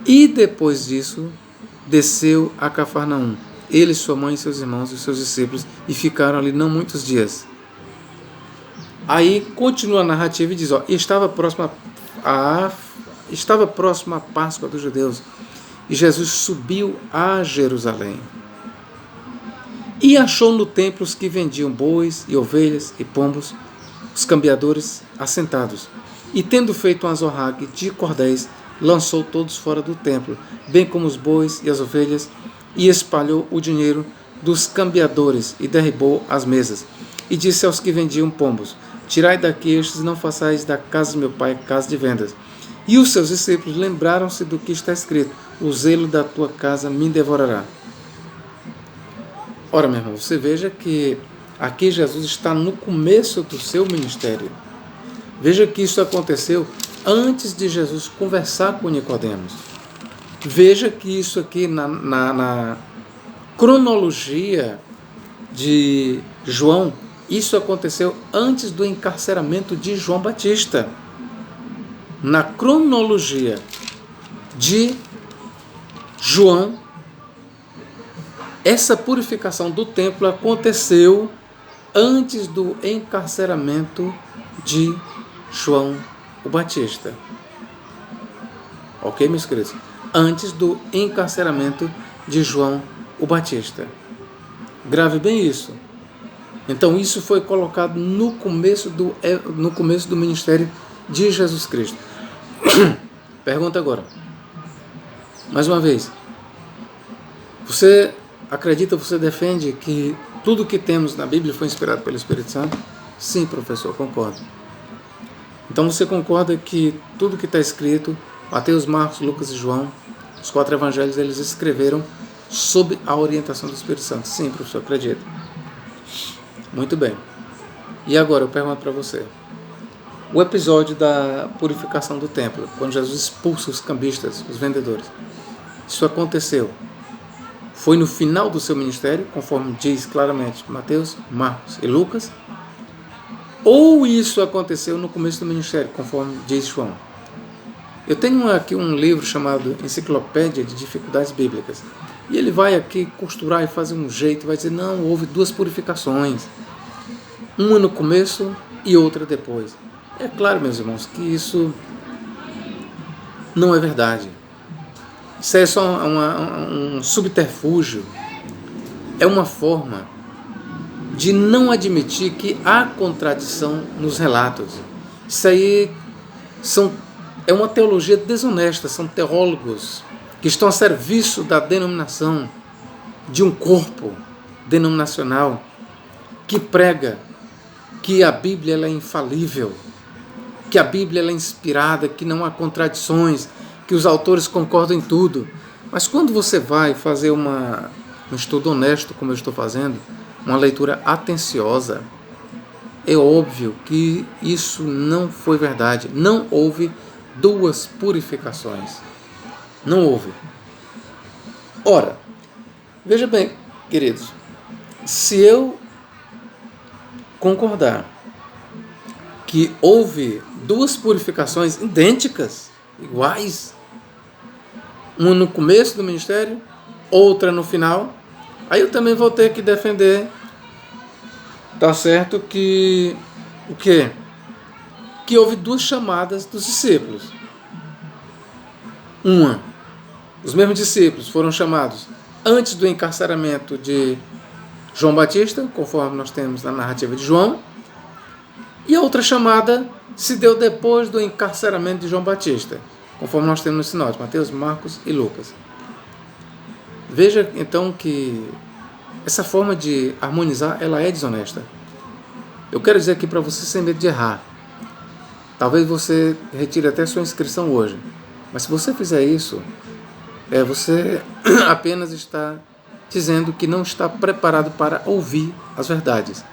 E depois disso, desceu a Cafarnaum, ele, sua mãe, seus irmãos e seus discípulos, e ficaram ali não muitos dias. Aí continua a narrativa e diz, estava próxima a Páscoa dos judeus, e Jesus subiu a Jerusalém. E achou no templo os que vendiam bois e ovelhas e pombos, os cambiadores assentados. E tendo feito um azorrague de cordéis, lançou todos fora do templo, bem como os bois e as ovelhas, e espalhou o dinheiro dos cambiadores e derribou as mesas. E disse aos que vendiam pombos, tirai daqui estes e não façais da casa de meu pai casa de vendas. E os seus discípulos lembraram-se do que está escrito, o zelo da tua casa me devorará. Ora, meu irmão, você veja que aqui Jesus está no começo do seu ministério. Veja que isso aconteceu antes de Jesus conversar com Nicodemos. Veja que isso aqui na cronologia de João, isso aconteceu antes do encarceramento de João Batista. Na cronologia de João, Essa purificação do templo aconteceu antes do encarceramento de João o Batista. Ok, meus queridos? Antes do encarceramento de João o Batista. Grave bem isso. Então isso foi colocado no começo do ministério de Jesus Cristo. Pergunta agora, mais uma vez, você acredita, você defende que tudo que temos na Bíblia foi inspirado pelo Espírito Santo? Sim, professor, concordo. Então você concorda que tudo que está escrito, Mateus, Marcos, Lucas e João, os 4 evangelhos, eles escreveram sob a orientação do Espírito Santo? Sim, professor, acredito. Muito bem. E agora eu pergunto para você. O episódio da purificação do templo, quando Jesus expulsa os cambistas, os vendedores, isso aconteceu. Foi no final do seu ministério, conforme diz claramente Mateus, Marcos e Lucas, ou isso aconteceu no começo do ministério, conforme diz João? Eu tenho aqui um livro chamado Enciclopédia de Dificuldades Bíblicas, e ele vai aqui costurar e fazer um jeito, vai dizer, não, houve 2 purificações, uma no começo e outra depois. É claro, meus irmãos, que isso não é verdade. Isso é só um subterfúgio, é uma forma de não admitir que há contradição nos relatos. Isso aí é uma teologia desonesta, são teólogos que estão a serviço da denominação, de um corpo denominacional que prega que a Bíblia ela é infalível, que a Bíblia ela é inspirada, que não há contradições, que os autores concordam em tudo. Mas quando você vai fazer um estudo honesto, como eu estou fazendo, uma leitura atenciosa, é óbvio que isso não foi verdade. Não houve 2 purificações. Não houve. Ora, veja bem, queridos, se eu concordar que houve 2 purificações idênticas, iguais, uma no começo do ministério, outra no final, aí eu também vou ter que defender, tá certo, que o quê? Que houve 2 chamadas dos discípulos. Os mesmos discípulos foram chamados antes do encarceramento de João Batista, conforme nós temos na narrativa de João, e a outra chamada se deu depois do encarceramento de João Batista, conforme nós temos nos sinóticos, Mateus, Marcos e Lucas. Veja então que essa forma de harmonizar, ela é desonesta. Eu quero dizer aqui para você, sem medo de errar, talvez você retire até sua inscrição hoje, mas se você fizer isso, você apenas está dizendo que não está preparado para ouvir as verdades.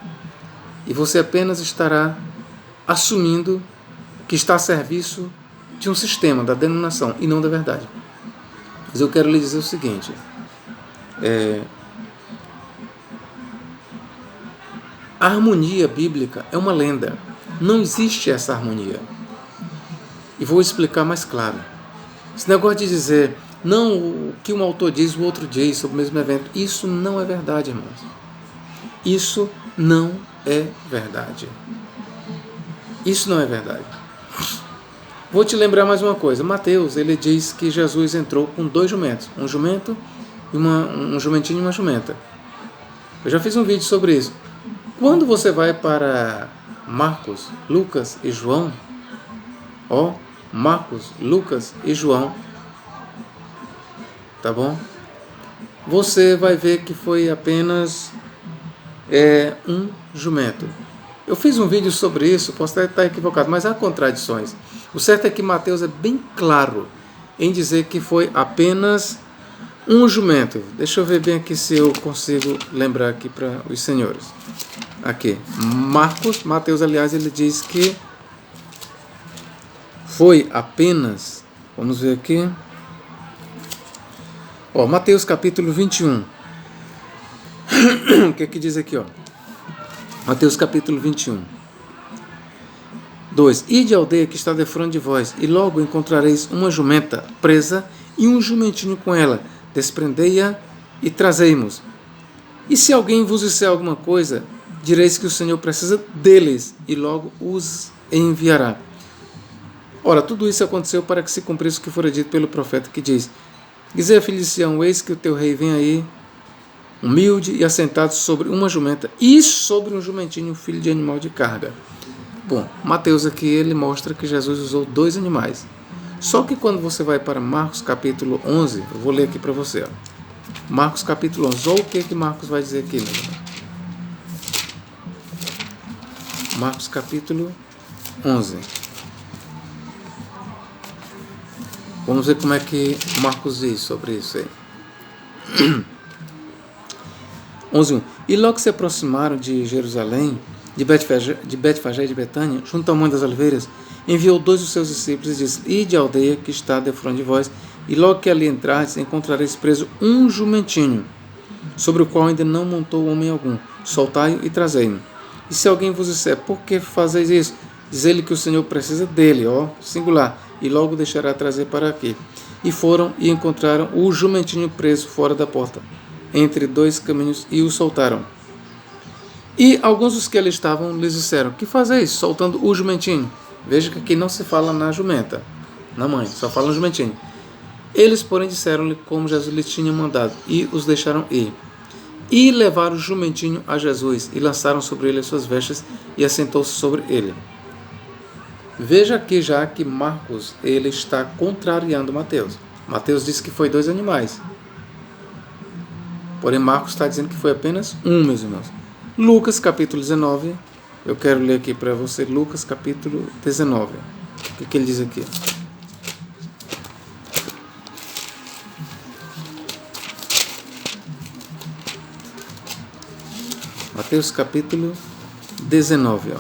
E você apenas estará assumindo que está a serviço de um sistema, da denominação, e não da verdade. Mas eu quero lhe dizer o seguinte, a harmonia bíblica é uma lenda. Não existe essa harmonia. E vou explicar mais claro. Esse negócio de dizer, não, o que um autor diz, o outro diz sobre o mesmo evento, isso não é verdade, irmãos. Isso não é verdade. Isso não é verdade. Vou te lembrar mais uma coisa. Mateus, ele diz que Jesus entrou com 2 jumentos. Um jumento e um jumentinho e uma jumenta. Eu já fiz um vídeo sobre isso. Quando você vai para Marcos, Lucas e João, Marcos, Lucas e João, tá bom? Você vai ver que foi apenas um jumento. Eu fiz um vídeo sobre isso, posso estar equivocado, mas há contradições. O certo é que Mateus é bem claro em dizer que foi apenas um jumento. Deixa eu ver bem aqui se eu consigo lembrar aqui para os senhores. Aqui, Mateus, aliás, ele diz que foi apenas, vamos ver aqui, Mateus capítulo 21. O que é que diz aqui, Mateus capítulo 21. 2. Ide à aldeia que está defronte de vós, e logo encontrareis uma jumenta presa e um jumentinho com ela. Desprendei-a e trazei-mos. E se alguém vos disser alguma coisa, direis que o Senhor precisa deles e logo os enviará. Ora, tudo isso aconteceu para que se cumprisse o que fora dito pelo profeta, que diz: Dizei, filho de Sião, eis que o teu rei vem aí, humilde e assentado sobre uma jumenta e sobre um jumentinho, filho de animal de carga. Bom, Mateus aqui ele mostra que Jesus usou 2 animais. Só que quando você vai para Marcos capítulo 11, eu vou ler aqui para você. Marcos capítulo 11, olha o que Marcos vai dizer aqui, meu irmão. Marcos capítulo 11. Vamos ver como é que Marcos diz sobre isso aí. 11:1. E logo que se aproximaram de Jerusalém, de Betfagé e de Betânia, junto ao Monte das Oliveiras, enviou 2 dos seus discípulos e disse: Ide à aldeia que está defronte de vós, e logo que ali entrardes, encontrareis preso um jumentinho, sobre o qual ainda não montou homem algum. Soltai-o e trazei-o. E se alguém vos disser: Por que fazeis isso? Diz-lhe que o Senhor precisa dele, singular, e logo deixará trazer para aqui. E foram e encontraram o jumentinho preso fora da porta, entre 2 caminhos, e o soltaram. E alguns dos que ali estavam lhes disseram: Que fazeis, soltando o jumentinho? Veja que aqui não se fala na jumenta, na mãe, só fala no jumentinho. Eles, porém, disseram-lhe como Jesus lhes tinha mandado, e os deixaram ir. E levaram o jumentinho a Jesus, e lançaram sobre ele as suas vestes, e assentou-se sobre ele. Veja aqui já que Marcos ele está contrariando Mateus. Mateus disse que foi 2 animais. Porém, Marcos está dizendo que foi apenas um, meus irmãos. Lucas capítulo 19. Eu quero ler aqui para você Lucas capítulo 19. O que ele diz aqui? Mateus capítulo 19.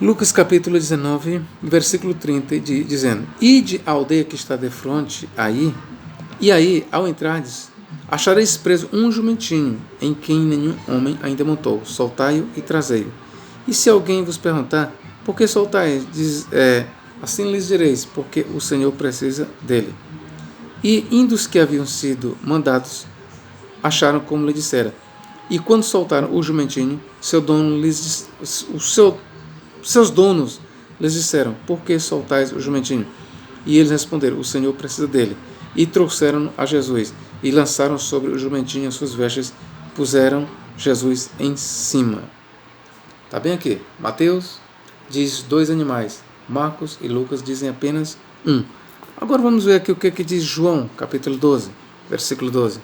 Lucas capítulo 19, versículo 30, dizendo: Ide à aldeia que está defronte aí, e aí, ao entrardes, achareis preso um jumentinho, em quem nenhum homem ainda montou. Soltai-o e trazei-o. E se alguém vos perguntar: Por que soltais? Assim lhes direis: Porque o Senhor precisa dele. E indo os que haviam sido mandados, acharam como lhe dissera. E quando soltaram o jumentinho, seus donos lhes disseram: Por que soltais o jumentinho? E eles responderam: O Senhor precisa dele. E trouxeram-no a Jesus, e lançaram sobre o jumentinho as suas vestes, puseram Jesus em cima. Está bem aqui? Mateus diz 2 animais, Marcos e Lucas dizem apenas um. Agora vamos ver aqui o que diz João, capítulo 12, versículo 12.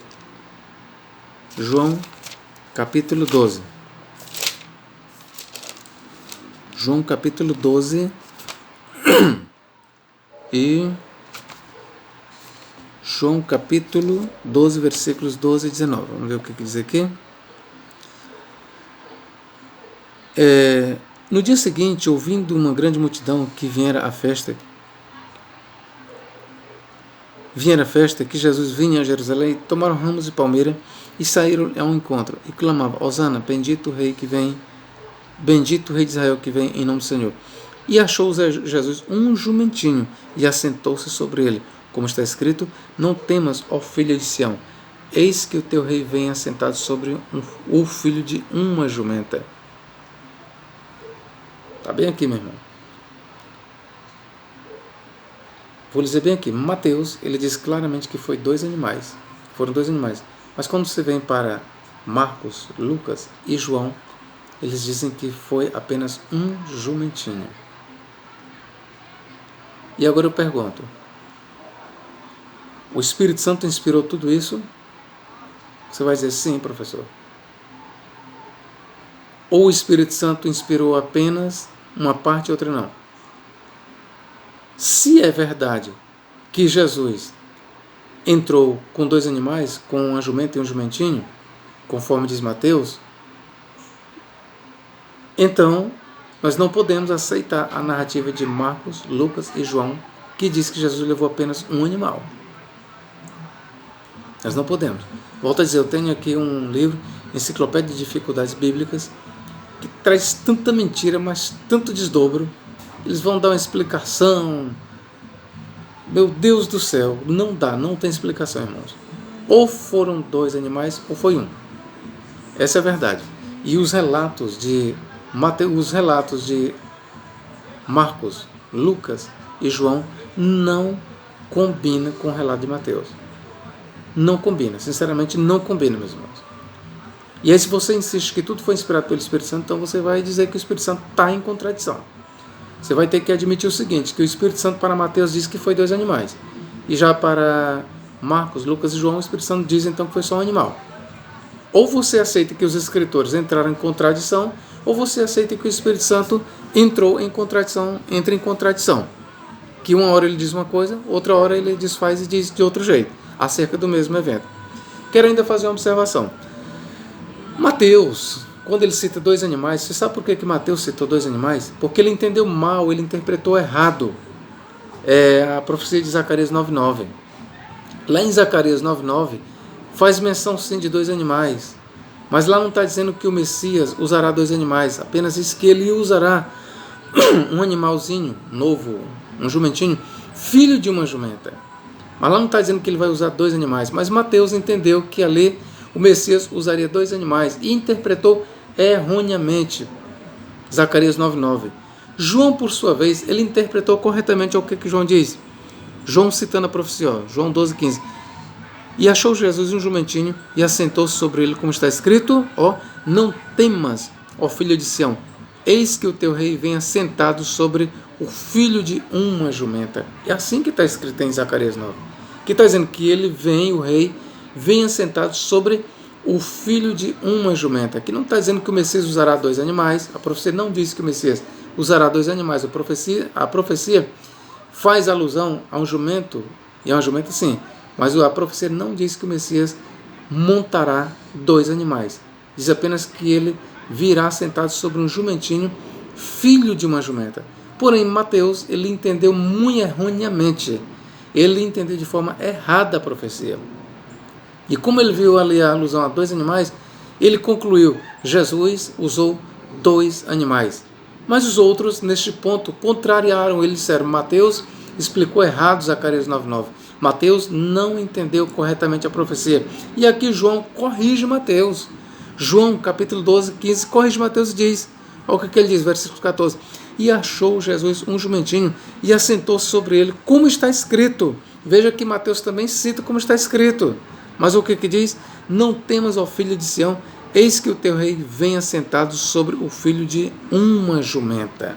João, capítulo 12. João, capítulo 12 e João, capítulo 12, versículos 12 e 19. Vamos ver o que diz aqui. No dia seguinte, ouvindo uma grande multidão que viera à festa que Jesus vinha a Jerusalém, tomaram ramos de palmeira e saíram ao encontro, e clamavam: Hosana, bendito o Rei de Israel que vem em nome do Senhor. E achou Jesus um jumentinho, e assentou-se sobre ele, como está escrito: Não temas, ó filha de Sião, eis que o teu rei vem assentado sobre o filho de uma jumenta. Está bem aqui, meu irmão. Vou dizer bem aqui, Mateus, ele diz claramente que foram 2 animais. Mas quando você vem para Marcos, Lucas e João, eles dizem que foi apenas um jumentinho. E agora eu pergunto: o Espírito Santo inspirou tudo isso? Você vai dizer sim, professor. Ou o Espírito Santo inspirou apenas uma parte e outra não? Se é verdade que Jesus entrou com 2 animais, com uma jumenta e um jumentinho, conforme diz Mateus, então nós não podemos aceitar a narrativa de Marcos, Lucas e João, que diz que Jesus levou apenas um animal. Nós não podemos. Volto a dizer, eu tenho aqui um livro, Enciclopédia de Dificuldades Bíblicas, que traz tanta mentira, mas tanto desdobro. Eles vão dar uma explicação. Meu Deus do céu, não tem explicação, irmãos. Ou foram 2 animais, ou foi um. Essa é a verdade. E os relatos de Marcos, Lucas e João não combinam com o relato de Mateus. Não combina, sinceramente não combina, meus irmãos. E aí, se você insiste que tudo foi inspirado pelo Espírito Santo, então você vai dizer que o Espírito Santo está em contradição. Você vai ter que admitir o seguinte, que o Espírito Santo para Mateus diz que foi 2 animais. E já para Marcos, Lucas e João, o Espírito Santo diz então que foi só um animal. Ou você aceita que os escritores entraram em contradição, ou você aceita que o Espírito Santo entra em contradição. Que uma hora ele diz uma coisa, outra hora ele desfaz e diz de outro jeito, acerca do mesmo evento. Quero ainda fazer uma observação. Mateus, quando ele cita 2 animais, você sabe por que Mateus citou 2 animais? Porque ele entendeu mal, ele interpretou errado a profecia de Zacarias 9:9. Lá em Zacarias 9:9, faz menção sim de 2 animais, mas lá não está dizendo que o Messias usará 2 animais, apenas diz que ele usará um animalzinho novo, um jumentinho, filho de uma jumenta. Mas lá não está dizendo que ele vai usar 2 animais, mas Mateus entendeu que ali o Messias usaria 2 animais e interpretou erroneamente Zacarias 9:9. João, por sua vez, ele interpretou corretamente o que João diz. João citando a profecia, João 12:15. E achou Jesus um jumentinho e assentou-se sobre ele, como está escrito, não temas, ó filho de Sião, eis que o teu rei vem assentado sobre o filho de uma jumenta. É assim que está escrito em Zacarias 9. Que está dizendo que ele vem, o rei, vem assentado sobre o filho de uma jumenta. Aqui não está dizendo que o Messias usará 2 animais. A profecia não diz que o Messias usará 2 animais. A profecia faz alusão a um jumento, e a uma jumenta sim, mas a profecia não diz que o Messias montará 2 animais. Diz apenas que ele virá sentado sobre um jumentinho, filho de uma jumenta. Porém, Mateus, ele entendeu muito erroneamente. Ele entendeu de forma errada a profecia. E como ele viu ali a alusão a 2 animais, ele concluiu, Jesus usou 2 animais. Mas os outros, neste ponto, contrariaram ele, disseram, Mateus explicou errado Zacarias 9:9. Mateus não entendeu corretamente a profecia. E aqui João corrige Mateus. João, capítulo 12:15, corrige Mateus e diz, olha o que ele diz, versículo 14. E achou Jesus um jumentinho e assentou-se sobre ele, como está escrito. Veja que Mateus também cita como está escrito. Mas o que diz? Não temas, ó filho de Sião, eis que o teu rei vem assentado sobre o filho de uma jumenta.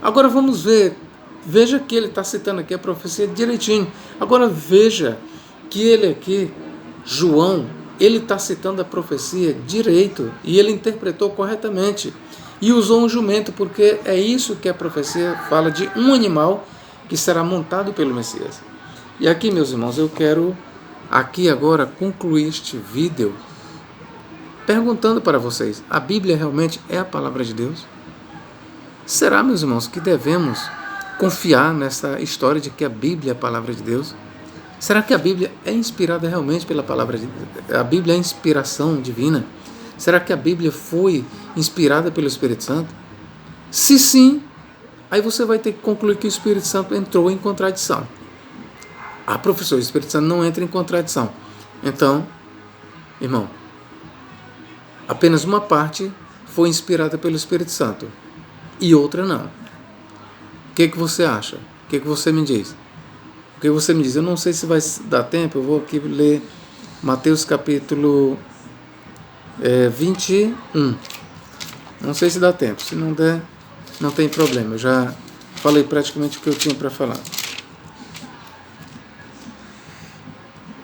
Agora vamos ver. Veja que ele está citando aqui a profecia direitinho. Agora veja que ele aqui, João, ele está citando a profecia direito e ele interpretou corretamente. E usou um jumento, porque é isso que a profecia fala de um animal que será montado pelo Messias. E aqui, meus irmãos, eu quero aqui agora concluir este vídeo perguntando para vocês, a Bíblia realmente é a palavra de Deus? Será, meus irmãos, que devemos confiar nessa história de que a Bíblia é a palavra de Deus? Será que a Bíblia é inspirada realmente pela palavra de Deus? A Bíblia é inspiração divina? Será que a Bíblia foi inspirada pelo Espírito Santo? Se sim, aí você vai ter que concluir que o Espírito Santo entrou em contradição. Professor, o Espírito Santo não entra em contradição. Então, irmão, apenas uma parte foi inspirada pelo Espírito Santo e outra não. O que você acha? O que você me diz? O que você me diz? Eu não sei se vai dar tempo, eu vou aqui ler Mateus capítulo 21. Não sei se dá tempo, se não der, não tem problema. Eu já falei praticamente o que eu tinha para falar.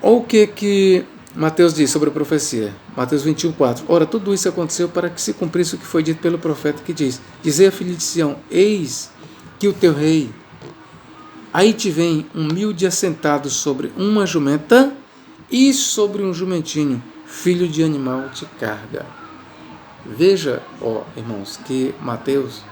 Olha o que Mateus diz sobre a profecia. Mateus 21:4. Ora, tudo isso aconteceu para que se cumprisse o que foi dito pelo profeta que diz, dizei a filha de Sião, eis que o teu rei, aí te vem humilde assentado sobre uma jumenta e sobre um jumentinho, filho de animal te carga. Veja, irmãos, que Mateus,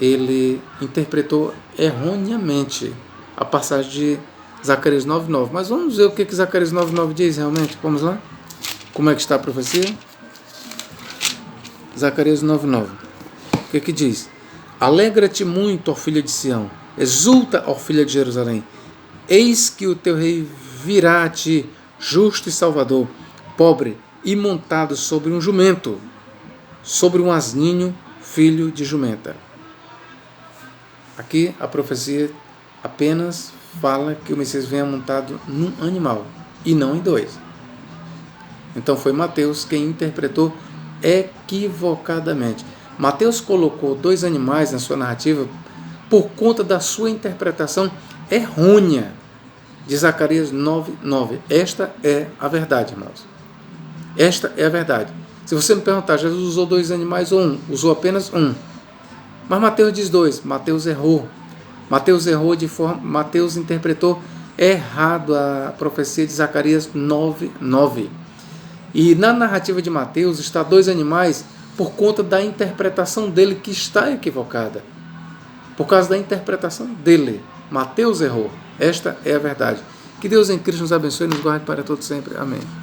ele interpretou erroneamente a passagem de Zacarias 9:9. Mas vamos ver o que Zacarias 9:9 diz realmente. Vamos lá? Como é que está a profecia? Zacarias 9:9. O que diz? Alegra-te muito, ó filha de Sião. Exulta, ó filha de Jerusalém. Eis que o teu rei virá a ti, justo e salvador, pobre e montado sobre um jumento, sobre um asninho, filho de jumenta. Aqui a profecia apenas fala que o Messias venha montado num animal e não em dois. Então foi Mateus quem interpretou equivocadamente. Mateus colocou dois animais na sua narrativa por conta da sua interpretação errônea de Zacarias 9:9. Esta é a verdade, irmãos. Esta é a verdade. Se você me perguntar, Jesus usou dois animais ou um? Usou apenas um. Mas Mateus diz dois. Mateus errou. Mateus interpretou errado a profecia de Zacarias 9:9. E na narrativa de Mateus está dois animais por conta da interpretação dele que está equivocada. Por causa da interpretação dele. Mateus errou. Esta é a verdade. Que Deus em Cristo nos abençoe e nos guarde para todo sempre. Amém.